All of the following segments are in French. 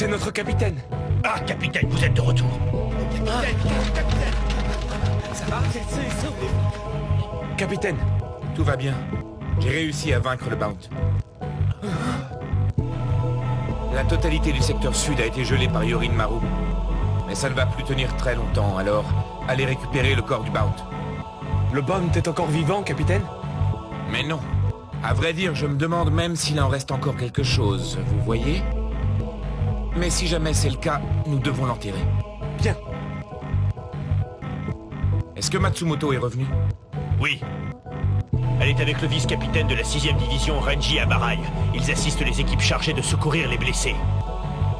C'est notre capitaine. Ah, capitaine, vous êtes de retour. Capitaine. Ça va? Capitaine. Tout va bien. J'ai réussi à vaincre le Bound. La totalité du secteur sud a été gelée par Yorin Maru. Mais ça ne va plus tenir très longtemps, alors allez récupérer le corps du Bound. Le Bound est encore vivant, capitaine? Mais non. À vrai dire, je me demande même s'il en reste encore quelque chose, vous voyez? Mais si jamais c'est le cas, nous devons l'enterrer. Bien. Est-ce que Matsumoto est revenu? Oui. Elle est avec le vice-capitaine de la 6e division Renji Amarai. Ils assistent les équipes chargées de secourir les blessés.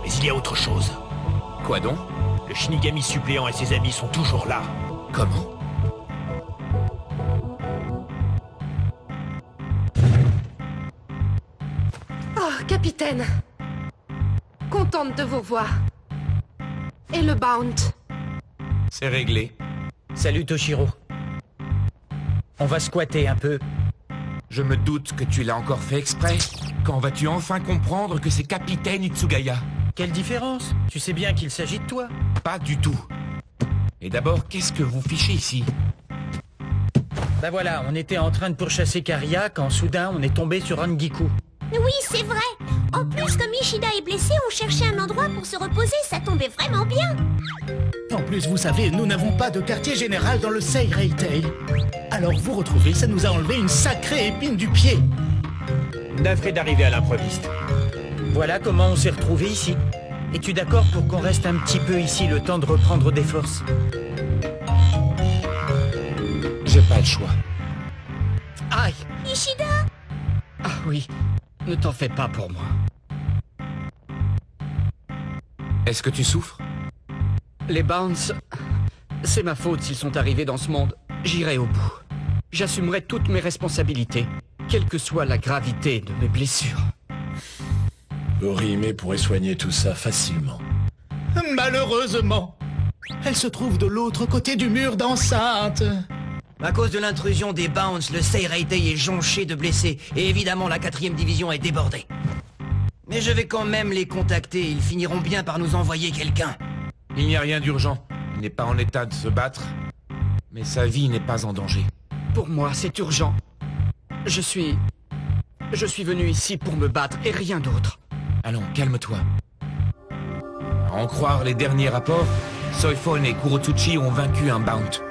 Mais il y a autre chose. Quoi donc? Le Shinigami suppléant et ses amis sont toujours là. Comment? Oh, capitaine. Contente de vous voir. Et le Bound? C'est réglé. Salut Toshiro. On va squatter un peu. Je me doute que tu l'as encore fait exprès. Quand vas-tu enfin comprendre que c'est Capitaine Itsugaya? Quelle différence? Tu sais bien qu'il s'agit de toi. Pas du tout. Et d'abord, qu'est-ce que vous fichez ici? Bah voilà, on était en train de pourchasser Karia quand soudain on est tombé sur Angiku. Oui, c'est vrai. En plus, comme Ishida est blessé, on cherchait un endroit pour se reposer, ça tombait vraiment bien. En plus, vous savez, nous n'avons pas de quartier général dans le Seireitei. Alors vous retrouver, ça nous a enlevé une sacrée épine du pied. Navré d'arriver à l'improviste. Voilà comment on s'est retrouvés ici. Es-tu d'accord pour qu'on reste un petit peu ici le temps de reprendre des forces? J'ai pas le choix. Aïe! Ishida! Ah oui, ne t'en fais pas pour moi. Est-ce que tu souffres? Les Bounce, c'est ma faute s'ils sont arrivés dans ce monde. J'irai au bout. J'assumerai toutes mes responsabilités, quelle que soit la gravité de mes blessures. Orihime pourrait soigner tout ça facilement. Malheureusement, elle se trouve de l'autre côté du mur d'enceinte. À cause de l'intrusion des Bounce, le Seireitei est jonché de blessés, et évidemment la 4e division est débordée. Mais je vais quand même les contacter, ils finiront bien par nous envoyer quelqu'un. Il n'y a rien d'urgent. Il n'est pas en état de se battre. Mais sa vie n'est pas en danger. Pour moi, c'est urgent. Je suis venu ici pour me battre et rien d'autre. Allons, calme-toi. À en croire les derniers rapports, Soifon et Kurotsuchi ont vaincu un Bound.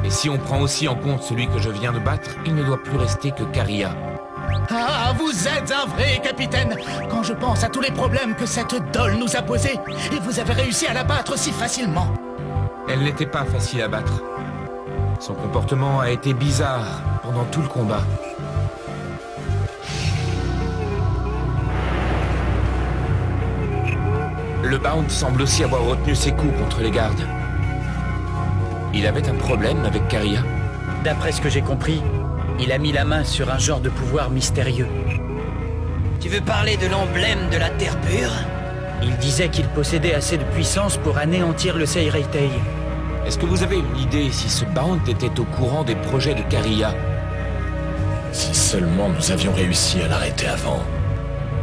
Et si on prend aussi en compte celui que je viens de battre, il ne doit plus rester que Karia. Ah, vous êtes un vrai capitaine! Quand je pense à tous les problèmes que cette dolle nous a posés, et vous avez réussi à la battre si facilement. Elle n'était pas facile à battre. Son comportement a été bizarre pendant tout le combat. Le Bound semble aussi avoir retenu ses coups contre les gardes. Il avait un problème avec Karia. D'après ce que j'ai compris, il a mis la main sur un genre de pouvoir mystérieux. Tu veux parler de l'emblème de la Terre pure? Il disait qu'il possédait assez de puissance pour anéantir le Seireitei. Est-ce que vous avez une idée si ce Bound était au courant des projets de Karia? Si seulement nous avions réussi à l'arrêter avant.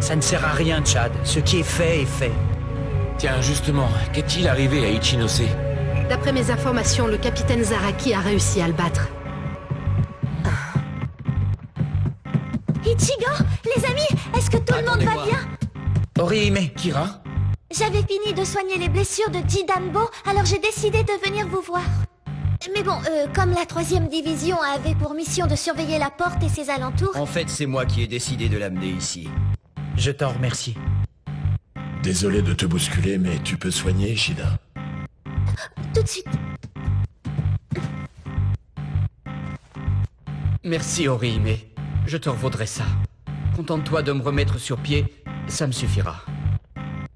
Ça ne sert à rien, Chad. Ce qui est fait est fait. Tiens, justement, qu'est-il arrivé à Ichinose? D'après mes informations, le capitaine Zaraki a réussi à le battre. Ichigo, les amis, est-ce que tout le monde va bien? Orihime. Kira? J'avais fini de soigner les blessures de Jidanbo, alors j'ai décidé de venir vous voir. Mais bon, comme la 3e division avait pour mission de surveiller la porte et ses alentours... En fait, c'est moi qui ai décidé de l'amener ici. Je t'en remercie. Désolé de te bousculer, mais tu peux soigner, Ishida. Tout de suite. Merci, Orihime. Je te revaudrai ça. Contente-toi de me remettre sur pied, ça me suffira.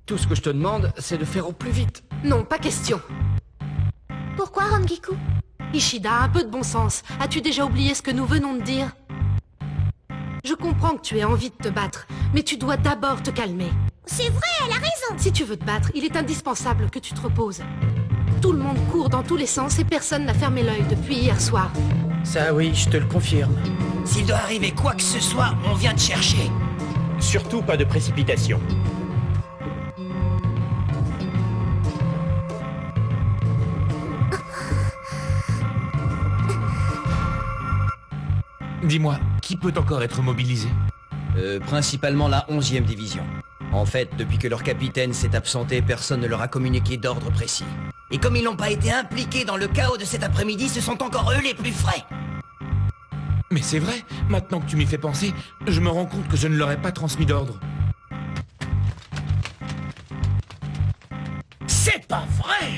Tout ce que je te demande, c'est de faire au plus vite. Non, pas question. Pourquoi, Rangiku? Ishida, un peu de bon sens. As-tu déjà oublié ce que nous venons de dire? Je comprends que tu aies envie de te battre, mais tu dois d'abord te calmer. C'est vrai, elle a raison. Si tu veux te battre, il est indispensable que tu te reposes. Tout le monde court dans tous les sens et personne n'a fermé l'œil depuis hier soir. Ça oui, je te le confirme. S'il doit arriver quoi que ce soit, on vient te chercher. Surtout pas de précipitation. Dis-moi, qui peut encore être mobilisé? Principalement la 11e division. En fait, depuis que leur capitaine s'est absenté, personne ne leur a communiqué d'ordre précis. Et comme ils n'ont pas été impliqués dans le chaos de cet après-midi, ce sont encore eux les plus frais. Mais c'est vrai, maintenant que tu m'y fais penser, je me rends compte que je ne leur ai pas transmis d'ordre. C'est pas vrai!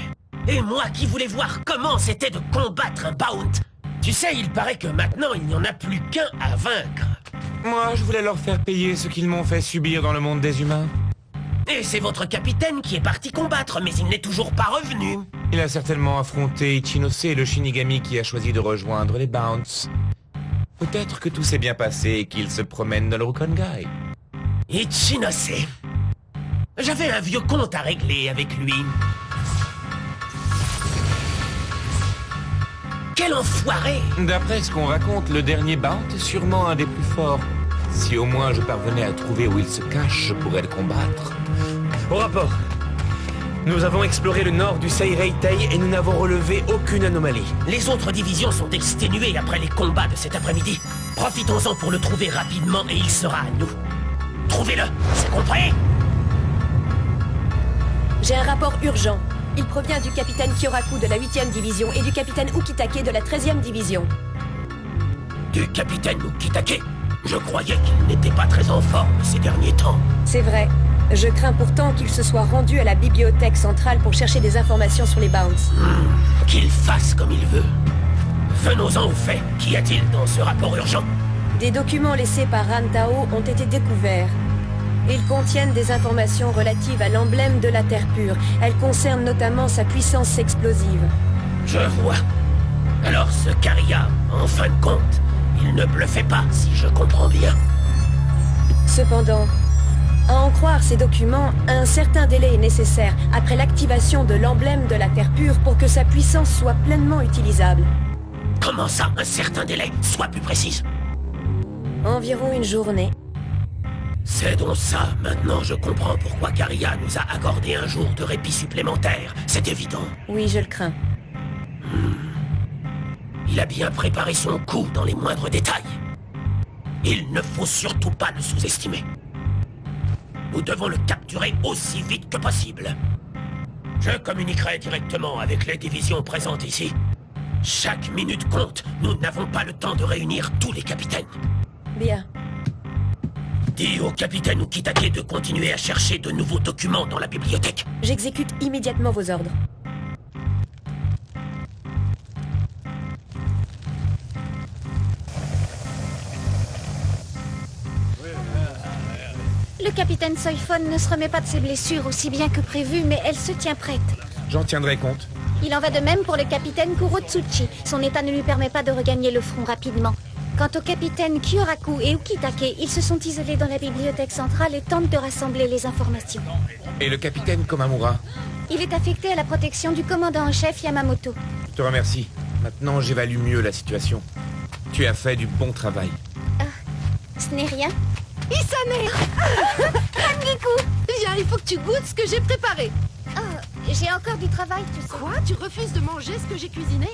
Et moi qui voulais voir comment c'était de combattre un Bount! Tu sais, il paraît que maintenant, il n'y en a plus qu'un à vaincre. Moi, je voulais leur faire payer ce qu'ils m'ont fait subir dans le monde des humains. Et c'est votre capitaine qui est parti combattre, mais il n'est toujours pas revenu. Il a certainement affronté Ichinose, le Shinigami qui a choisi de rejoindre les Bounts. Peut-être que tout s'est bien passé et qu'il se promène dans le Rukongai. Ichinose. J'avais un vieux compte à régler avec lui. Quel enfoiré! D'après ce qu'on raconte, le dernier Bount est sûrement un des plus forts. Si au moins je parvenais à trouver où il se cache, je pourrais le combattre. Au rapport. Nous avons exploré le nord du Seireitei et nous n'avons relevé aucune anomalie. Les autres divisions sont exténuées après les combats de cet après-midi. Profitons-en pour le trouver rapidement et il sera à nous. Trouvez-le, c'est compris? J'ai un rapport urgent. Il provient du capitaine Kyoraku de la 8e division et du capitaine Ukitake de la 13e division. Du capitaine Ukitake? Je croyais qu'il n'était pas très en forme ces derniers temps. C'est vrai. Je crains pourtant qu'il se soit rendu à la bibliothèque centrale pour chercher des informations sur les Bounts. Qu'il fasse comme il veut. Venons-en au fait. Qu'y a-t-il dans ce rapport urgent? Des documents laissés par Ran Tao ont été découverts. Ils contiennent des informations relatives à l'emblème de la Terre pure. Elles concernent notamment sa puissance explosive. Je vois. Alors ce Karia, en fin de compte, il ne bluffait pas, si je comprends bien. Cependant, à en croire ces documents, un certain délai est nécessaire après l'activation de l'emblème de la Terre pure pour que sa puissance soit pleinement utilisable. Comment ça, un certain délai? Sois plus précise. Environ une journée. C'est donc ça, maintenant je comprends pourquoi Karia nous a accordé un jour de répit supplémentaire. C'est évident. Oui, je le crains. Il a bien préparé son coup dans les moindres détails. Il ne faut surtout pas le sous-estimer. Nous devons le capturer aussi vite que possible. Je communiquerai directement avec les divisions présentes ici. Chaque minute compte. Nous n'avons pas le temps de réunir tous les capitaines. Bien. Dis au capitaine Ukitake de continuer à chercher de nouveaux documents dans la bibliothèque. J'exécute immédiatement vos ordres. Le capitaine Soifon ne se remet pas de ses blessures aussi bien que prévu, mais elle se tient prête. J'en tiendrai compte. Il en va de même pour le capitaine Kurotsuchi. Son état ne lui permet pas de regagner le front rapidement. Quant au capitaine Kyoraku et Ukitake, ils se sont isolés dans la bibliothèque centrale et tentent de rassembler les informations. Et le capitaine Komamura? Il est affecté à la protection du commandant en chef Yamamoto. Je te remercie. Maintenant, j'évalue mieux la situation. Tu as fait du bon travail. Ce n'est rien. Isane Rangiku! Viens, il faut que tu goûtes ce que j'ai préparé. Oh, j'ai encore du travail, tu sais. Quoi? Tu refuses de manger ce que j'ai cuisiné?